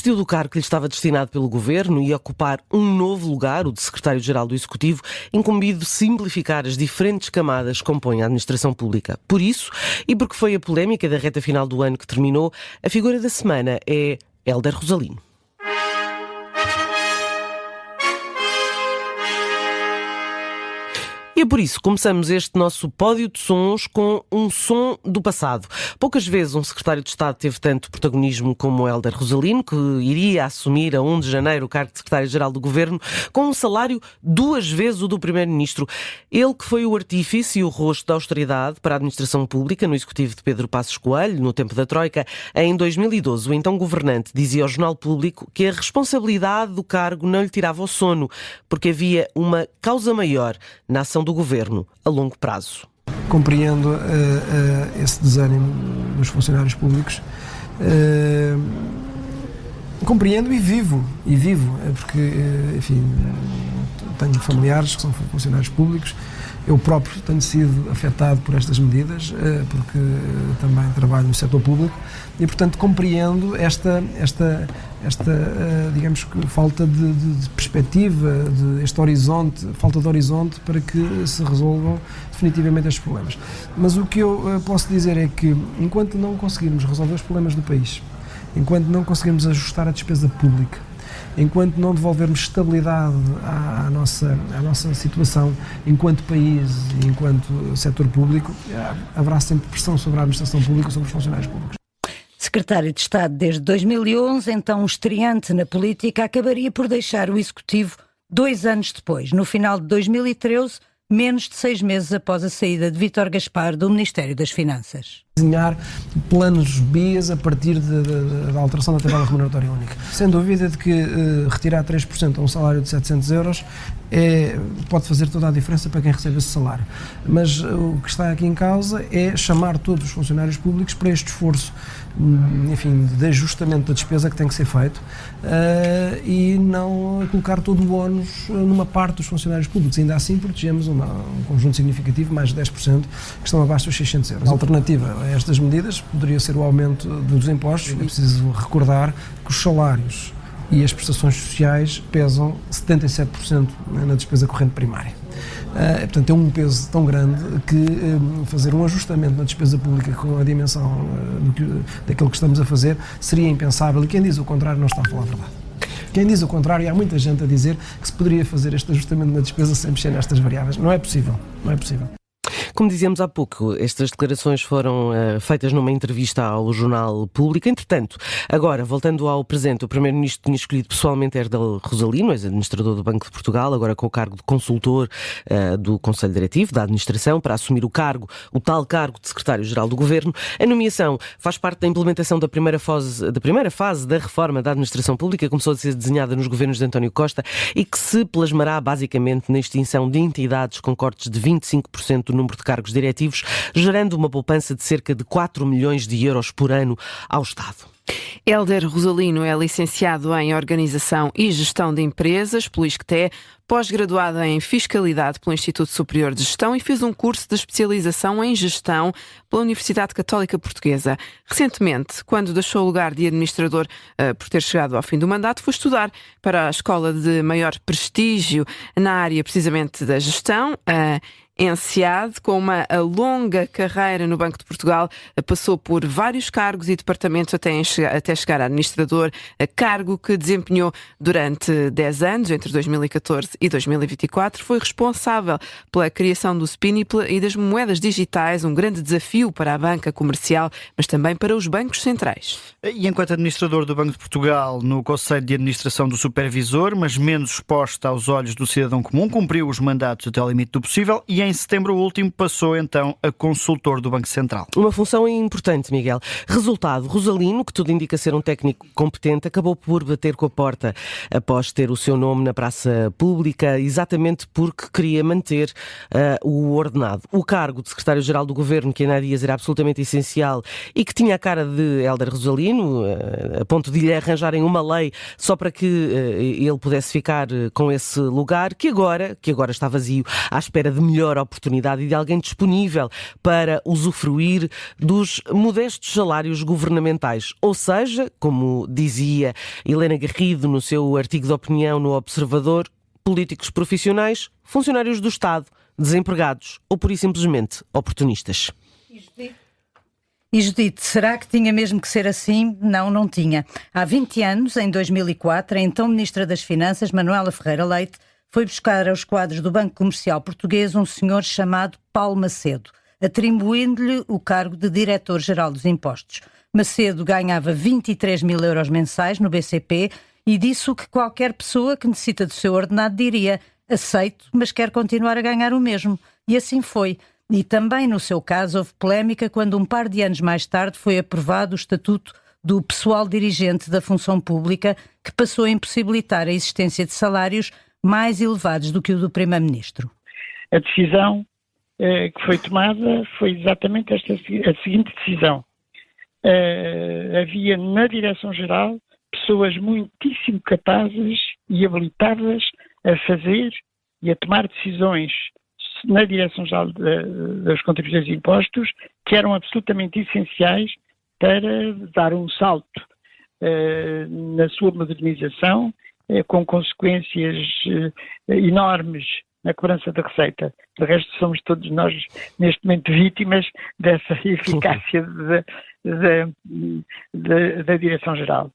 desistiu do cargo que lhe estava destinado pelo Governo e ocupar um novo lugar, o de Secretário-Geral do Executivo, incumbido de simplificar as diferentes camadas que compõem a administração pública. Por isso, e porque foi a polémica da reta final do ano que terminou, a figura da semana é Hélder Rosalino. E é por isso que começamos este nosso pódio de sons com um som do passado. Poucas vezes um secretário de Estado teve tanto protagonismo como Hélder Rosalino, que iria assumir a 1 de janeiro o cargo de secretário-geral do Governo, com um salário 2 vezes o do primeiro-ministro. Ele que foi o artífice e o rosto da austeridade para a administração pública no executivo de Pedro Passos Coelho, no tempo da Troika. Em 2012, o então governante dizia ao Jornal Público que a responsabilidade do cargo não lhe tirava o sono, porque havia uma causa maior na ação do Governo a longo prazo. Compreendo esse desânimo dos funcionários públicos, compreendo e vivo, porque, enfim, tenho familiares que são funcionários públicos, eu próprio tenho sido afetado por estas medidas, porque também trabalho no setor público e, portanto, compreendo esta digamos que falta de perspectiva, este horizonte, falta de horizonte para que se resolvam definitivamente estes problemas. Mas o que eu posso dizer é que, enquanto não conseguirmos resolver os problemas do país, enquanto não conseguirmos ajustar a despesa pública, enquanto não devolvermos estabilidade à nossa situação enquanto país e enquanto setor público, haverá sempre pressão sobre a administração pública, sobre os funcionários públicos. Secretário de Estado desde 2011, então estreante na política, acabaria por deixar o Executivo 2 anos depois, no final de 2013, menos de 6 meses após a saída de Vítor Gaspar do Ministério das Finanças. Desenhar planos B a partir da alteração da tabela remuneratória única. Sem dúvida de que retirar 3% a um salário de 700 euros pode fazer toda a diferença para quem recebe esse salário. Mas o que está aqui em causa é chamar todos os funcionários públicos para este esforço, enfim, de ajustamento da despesa que tem que ser feito e não colocar todo o ónus numa parte dos funcionários públicos. Ainda assim protegemos um conjunto significativo, mais de 10%, que estão abaixo dos 600 euros. A alternativa a estas medidas poderia ser o aumento dos impostos. É preciso recordar que os salários e as prestações sociais pesam 77% na despesa corrente primária. Portanto, é um peso tão grande que fazer um ajustamento na despesa pública com a dimensão daquilo que estamos a fazer seria impensável, e quem diz o contrário não está a falar a verdade. Quem diz o contrário, há muita gente a dizer que se poderia fazer este ajustamento na despesa sem mexer nestas variáveis. Não é possível. Como dizíamos há pouco, estas declarações foram feitas numa entrevista ao Jornal Público. Entretanto, agora, voltando ao presente, o Primeiro-Ministro tinha escolhido pessoalmente Hélder Rosalino, ex-administrador do Banco de Portugal, agora com o cargo de consultor do Conselho Diretivo da Administração, para assumir o tal cargo de Secretário-Geral do Governo. A nomeação faz parte da implementação da primeira fase da reforma da Administração Pública, que começou a ser desenhada nos governos de António Costa e que se plasmará basicamente na extinção de entidades com cortes de 25% do número de cargos diretivos, gerando uma poupança de cerca de 4 milhões de euros por ano ao Estado. Hélder Rosalino é licenciado em Organização e Gestão de Empresas pelo ISCTE, pós-graduado em Fiscalidade pelo Instituto Superior de Gestão e fez um curso de especialização em Gestão pela Universidade Católica Portuguesa. Recentemente, quando deixou o lugar de administrador por ter chegado ao fim do mandato, foi estudar para a escola de maior prestígio na área precisamente da gestão, a ENSEAD, com uma longa carreira no Banco de Portugal, passou por vários cargos e departamentos até chegar a administrador, cargo que desempenhou durante 10 anos, entre 2014 e 2024. Foi responsável pela criação do SPIN e das moedas digitais, um grande desafio para a banca comercial, mas também para os bancos centrais. E enquanto administrador do Banco de Portugal, no Conselho de Administração do Supervisor, mas menos exposta aos olhos do cidadão comum, cumpriu os mandatos até ao limite do possível e em setembro último passou então a consultor do Banco Central. Uma função importante, Miguel. Resultado, Rosalino, que tudo indica ser um técnico competente, acabou por bater com a porta após ter o seu nome na praça pública, exatamente porque queria manter o ordenado. O cargo de secretário-geral do Governo, que ainda há dias era absolutamente essencial e que tinha a cara de Hélder Rosalino, a ponto de lhe arranjarem uma lei só para que ele pudesse ficar com esse lugar, que agora está vazio, à espera de melhor oportunidade e de alguém disponível para usufruir dos modestos salários governamentais. Ou seja, como dizia Helena Garrido no seu artigo de opinião no Observador, políticos profissionais, funcionários do Estado, desempregados ou, pura e simplesmente, oportunistas. E Judite, será que tinha mesmo que ser assim? Não, não tinha. Há 20 anos, em 2004, a então Ministra das Finanças, Manuela Ferreira Leite, foi buscar aos quadros do Banco Comercial Português um senhor chamado Paulo Macedo, atribuindo-lhe o cargo de Diretor-Geral dos Impostos. Macedo ganhava 23 mil euros mensais no BCP e disse o que qualquer pessoa que necessita do seu ordenado diria: aceito, mas quero continuar a ganhar o mesmo. E assim foi. E também, no seu caso, houve polémica quando um par de anos mais tarde foi aprovado o Estatuto do Pessoal Dirigente da Função Pública, que passou a impossibilitar a existência de salários mais elevados do que o do Primeiro-Ministro. A decisão que foi tomada foi exatamente a seguinte decisão. Havia na Direção-Geral pessoas muitíssimo capazes e habilitadas a fazer e a tomar decisões na Direção-Geral das Contribuições e Impostos que eram absolutamente essenciais para dar um salto na sua modernização, com consequências enormes na cobrança da receita. De resto, somos todos nós, neste momento, vítimas dessa eficácia da Direção-Geral.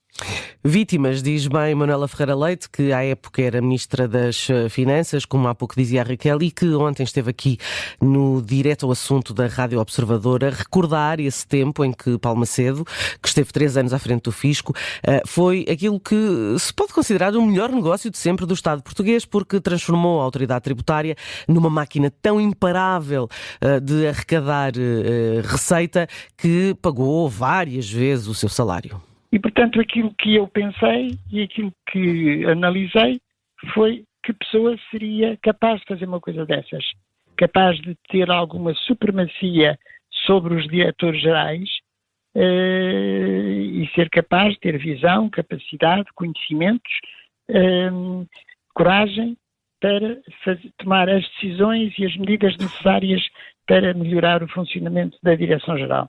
Vítimas, diz bem Manuela Ferreira Leite, que à época era Ministra das Finanças, como há pouco dizia a Raquel, e que ontem esteve aqui no Direto ao Assunto da Rádio Observador a recordar esse tempo em que Paulo Macedo, que esteve 3 anos à frente do Fisco, foi aquilo que se pode considerar o melhor negócio de sempre do Estado português, porque transformou a autoridade tributária numa máquina tão imparável de arrecadar receita que pagou várias vezes o seu salário. E, portanto, aquilo que eu pensei e aquilo que analisei foi que pessoa seria capaz de fazer uma coisa dessas, capaz de ter alguma supremacia sobre os diretores gerais e ser capaz de ter visão, capacidade, conhecimentos, coragem para tomar as decisões e as medidas necessárias para melhorar o funcionamento da Direção-Geral.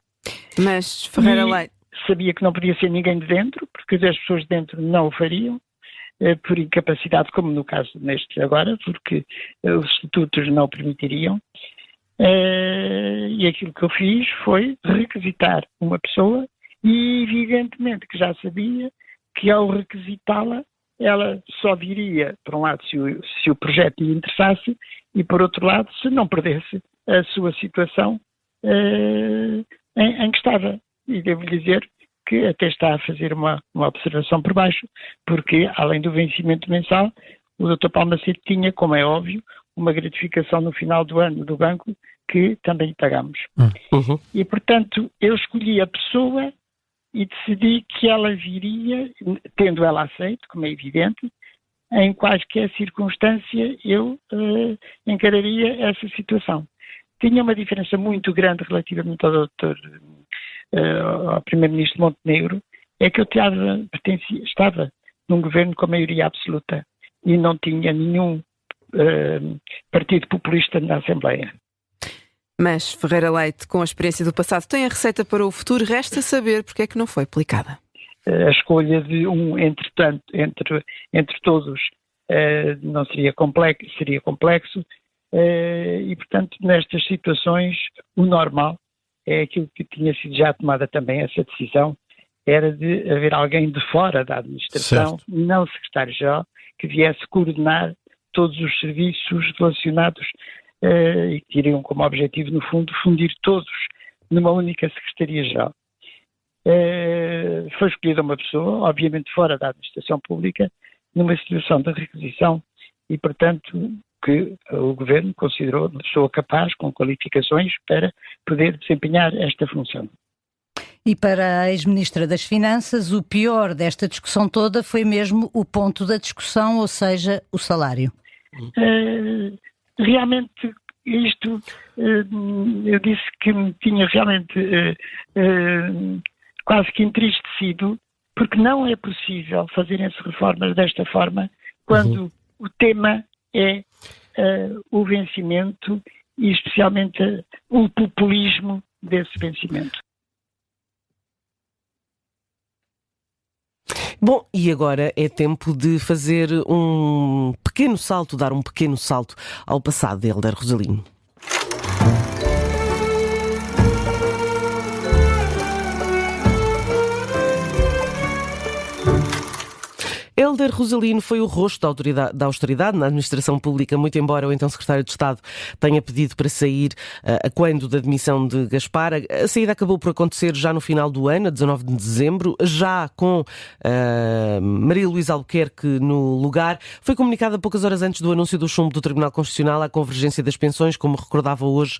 Mas, Ferreira Leite... Sabia que não podia ser ninguém de dentro, porque as pessoas de dentro não o fariam, por incapacidade, como no caso neste agora, porque os estatutos não o permitiriam. E aquilo que eu fiz foi requisitar uma pessoa e evidentemente que já sabia que ao requisitá-la, ela só diria, por um lado, se o projeto lhe interessasse e, por outro lado, se não perdesse a sua situação em que estava. E devo dizer que até está a fazer uma observação por baixo, porque, além do vencimento mensal, o Dr. Paulo Macedo tinha, como é óbvio, uma gratificação no final do ano do banco que também lhe pagamos. Uhum. E, portanto, eu escolhi a pessoa e decidi que ela viria, tendo ela aceito, como é evidente, em quaisquer circunstância eu encararia essa situação. Tinha uma diferença muito grande relativamente ao Primeiro-Ministro Montenegro, é que eu estava num governo com maioria absoluta e não tinha nenhum partido populista na Assembleia. Mas Ferreira Leite, com a experiência do passado, tem a receita para o futuro, resta saber porque é que não foi aplicada. A escolha de entre todos não seria complexo, e, portanto, nestas situações, o normal é aquilo que tinha sido já tomada também, essa decisão, era de haver alguém de fora da administração, certo, não secretário-geral, que viesse coordenar todos os serviços relacionados e que teriam como objetivo, no fundo, fundir todos numa única secretaria-geral. Foi escolhida uma pessoa, obviamente fora da administração pública, numa situação de requisição e, portanto, que o Governo considerou uma pessoa capaz, com qualificações, para poder desempenhar esta função. E para a ex-ministra das Finanças, o pior desta discussão toda foi mesmo o ponto da discussão, ou seja, o salário. Realmente, isto, eu disse que me tinha realmente quase que entristecido, porque não é possível fazerem-se reformas desta forma quando o tema é o vencimento e especialmente o populismo desse vencimento. Bom, e agora é tempo de fazer um pequeno salto, dar um pequeno salto ao passado de Hélder Rosalino. Hélder Rosalino foi o rosto da austeridade na administração pública, muito embora o então secretário de Estado tenha pedido para sair a quando da demissão de Gaspar. A saída acabou por acontecer já no final do ano, a 19 de dezembro, já com Maria Luísa Albuquerque no lugar. Foi comunicada poucas horas antes do anúncio do chumbo do Tribunal Constitucional à convergência das pensões, como recordava hoje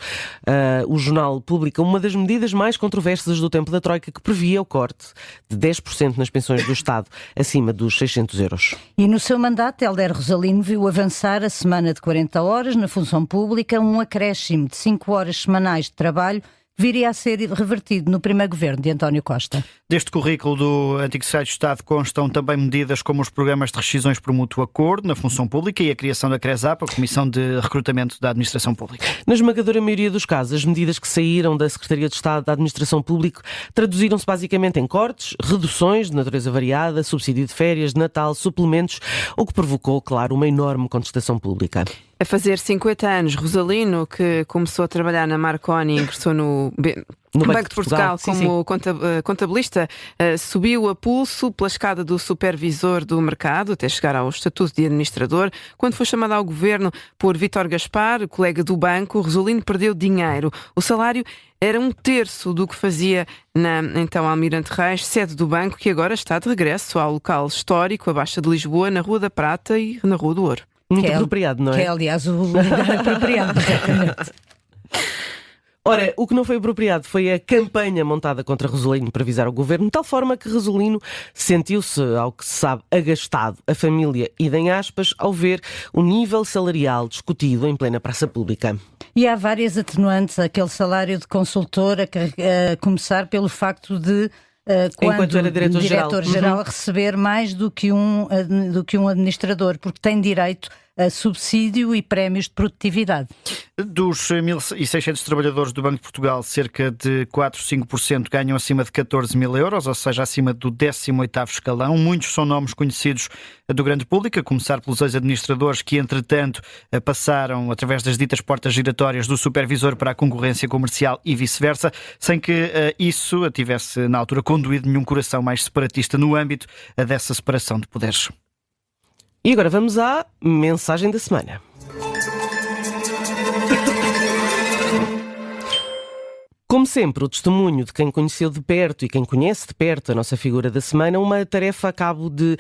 o Jornal Público, uma das medidas mais controversas do tempo da Troika, que previa o corte de 10% nas pensões do Estado, acima dos 600 euros. E no seu mandato, Hélder Rosalino viu avançar a semana de 40 horas na função pública, um acréscimo de 5 horas semanais de trabalho viria a ser revertido no primeiro governo de António Costa. Deste currículo do antigo secretário de Estado constam também medidas como os programas de rescisões por mútuo acordo na função pública e a criação da CRESAP, a Comissão de Recrutamento da Administração Pública. Na esmagadora maioria dos casos, as medidas que saíram da Secretaria de Estado da Administração Pública traduziram-se basicamente em cortes, reduções de natureza variada, subsídio de férias, de Natal, suplementos, o que provocou, claro, uma enorme contestação pública. A fazer 50 anos, Rosalino, que começou a trabalhar na Marconi e ingressou no Banco de Portugal como contabilista, subiu a pulso pela escada do supervisor do mercado até chegar ao estatuto de administrador. Quando foi chamado ao governo por Vítor Gaspar, colega do banco, Rosalino perdeu dinheiro. O salário era 1/3 do que fazia na então Almirante Reis, sede do banco, que agora está de regresso ao local histórico, a Baixa de Lisboa, na Rua da Prata e na Rua do Ouro. Muito apropriado, não é? Que é, aliás, o lugar apropriado, exatamente. Ora, o que não foi apropriado foi a campanha montada contra Rosalino para avisar o governo, de tal forma que Rosalino sentiu-se, ao que se sabe, agastado, a família ida em aspas, ao ver o nível salarial discutido em plena praça pública. E há várias atenuantes àquele salário de consultor, a começar pelo facto de enquanto era diretor-geral, receber mais do que um administrador, porque tem direito a subsídio e prémios de produtividade. Dos 1.600 trabalhadores do Banco de Portugal, cerca de 4-5% ganham acima de 14 mil euros, ou seja, acima do 18º escalão. Muitos são nomes conhecidos do grande público, a começar pelos ex-administradores que, entretanto, passaram através das ditas portas giratórias do supervisor para a concorrência comercial e vice-versa, sem que isso tivesse, na altura, conduído nenhum coração mais separatista no âmbito dessa separação de poderes. E agora vamos à mensagem da semana. Como sempre, o testemunho de quem conheceu de perto e quem conhece de perto a nossa figura da semana, uma tarefa a cabo de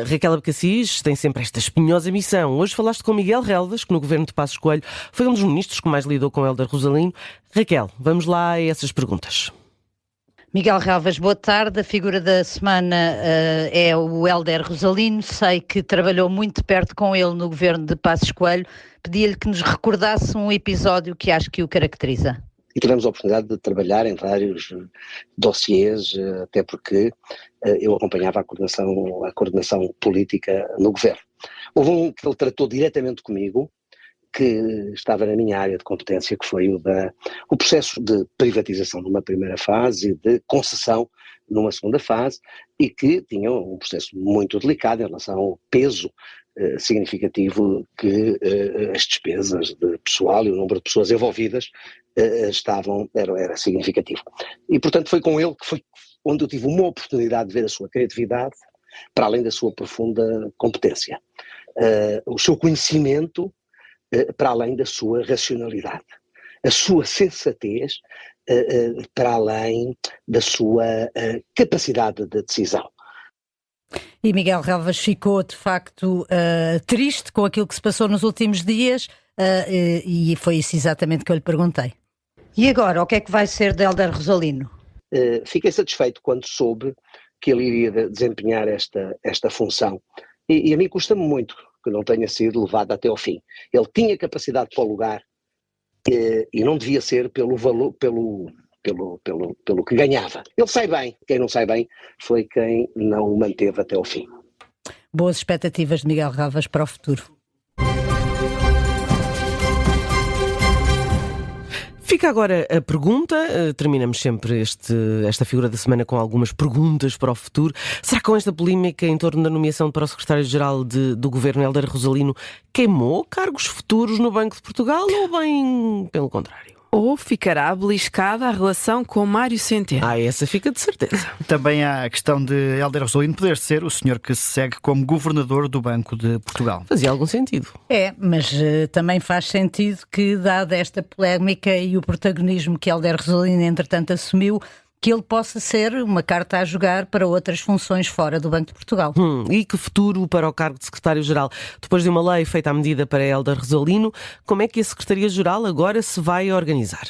Raquel Abcacis, tem sempre esta espinhosa missão. Hoje falaste com Miguel Relvas, que no governo de Passos Coelho foi um dos ministros que mais lidou com Hélder Rosalino. Raquel, vamos lá a essas perguntas. Miguel Relvas, boa tarde. A figura da semana é o Hélder Rosalino. Sei que trabalhou muito de perto com ele no governo de Passos Coelho. Pedia-lhe que nos recordasse um episódio que acho que o caracteriza. E tivemos a oportunidade de trabalhar em vários dossiês, até porque eu acompanhava a coordenação política no governo. Houve um que ele tratou diretamente comigo, que estava na minha área de competência, que foi o processo de privatização numa primeira fase e de concessão numa segunda fase, e que tinha um processo muito delicado em relação ao peso significativo que as despesas de pessoal e o número de pessoas envolvidas era significativo. E, portanto, foi com ele que foi onde eu tive uma oportunidade de ver a sua criatividade, para além da sua profunda competência. O seu conhecimento, para além da sua racionalidade. A sua sensatez, para além da sua capacidade de decisão. E Miguel Relvas ficou, de facto, triste com aquilo que se passou nos últimos dias e foi isso exatamente que eu lhe perguntei. E agora, o que é que vai ser de Hélder Rosalino? Fiquei satisfeito quando soube que ele iria desempenhar esta função. E a mim custa-me muito que não tenha sido levado até ao fim. Ele tinha capacidade para o lugar e não devia ser pelo valor, pelo que ganhava. Ele sai bem. Quem não sai bem foi quem não o manteve até ao fim. Boas expectativas de Miguel Relvas para o futuro. Fica agora a pergunta, terminamos sempre esta figura da semana com algumas perguntas para o futuro. Será que com esta polémica em torno da nomeação para o secretário-geral do Governo, Hélder Rosalino, queimou cargos futuros no Banco de Portugal ou bem pelo contrário? Ou ficará beliscada a relação com Mário Centeno? Essa fica de certeza. Também há a questão de Hélder Rosalino poder ser o senhor que se segue como governador do Banco de Portugal. Fazia algum sentido. Mas também faz sentido que, dada esta polémica e o protagonismo que Hélder Rosalino, entretanto, assumiu, que ele possa ser uma carta a jogar para outras funções fora do Banco de Portugal. E que futuro para o cargo de secretário-geral? Depois de uma lei feita à medida para Hélder Rosalino, como é que a Secretaria-Geral agora se vai organizar?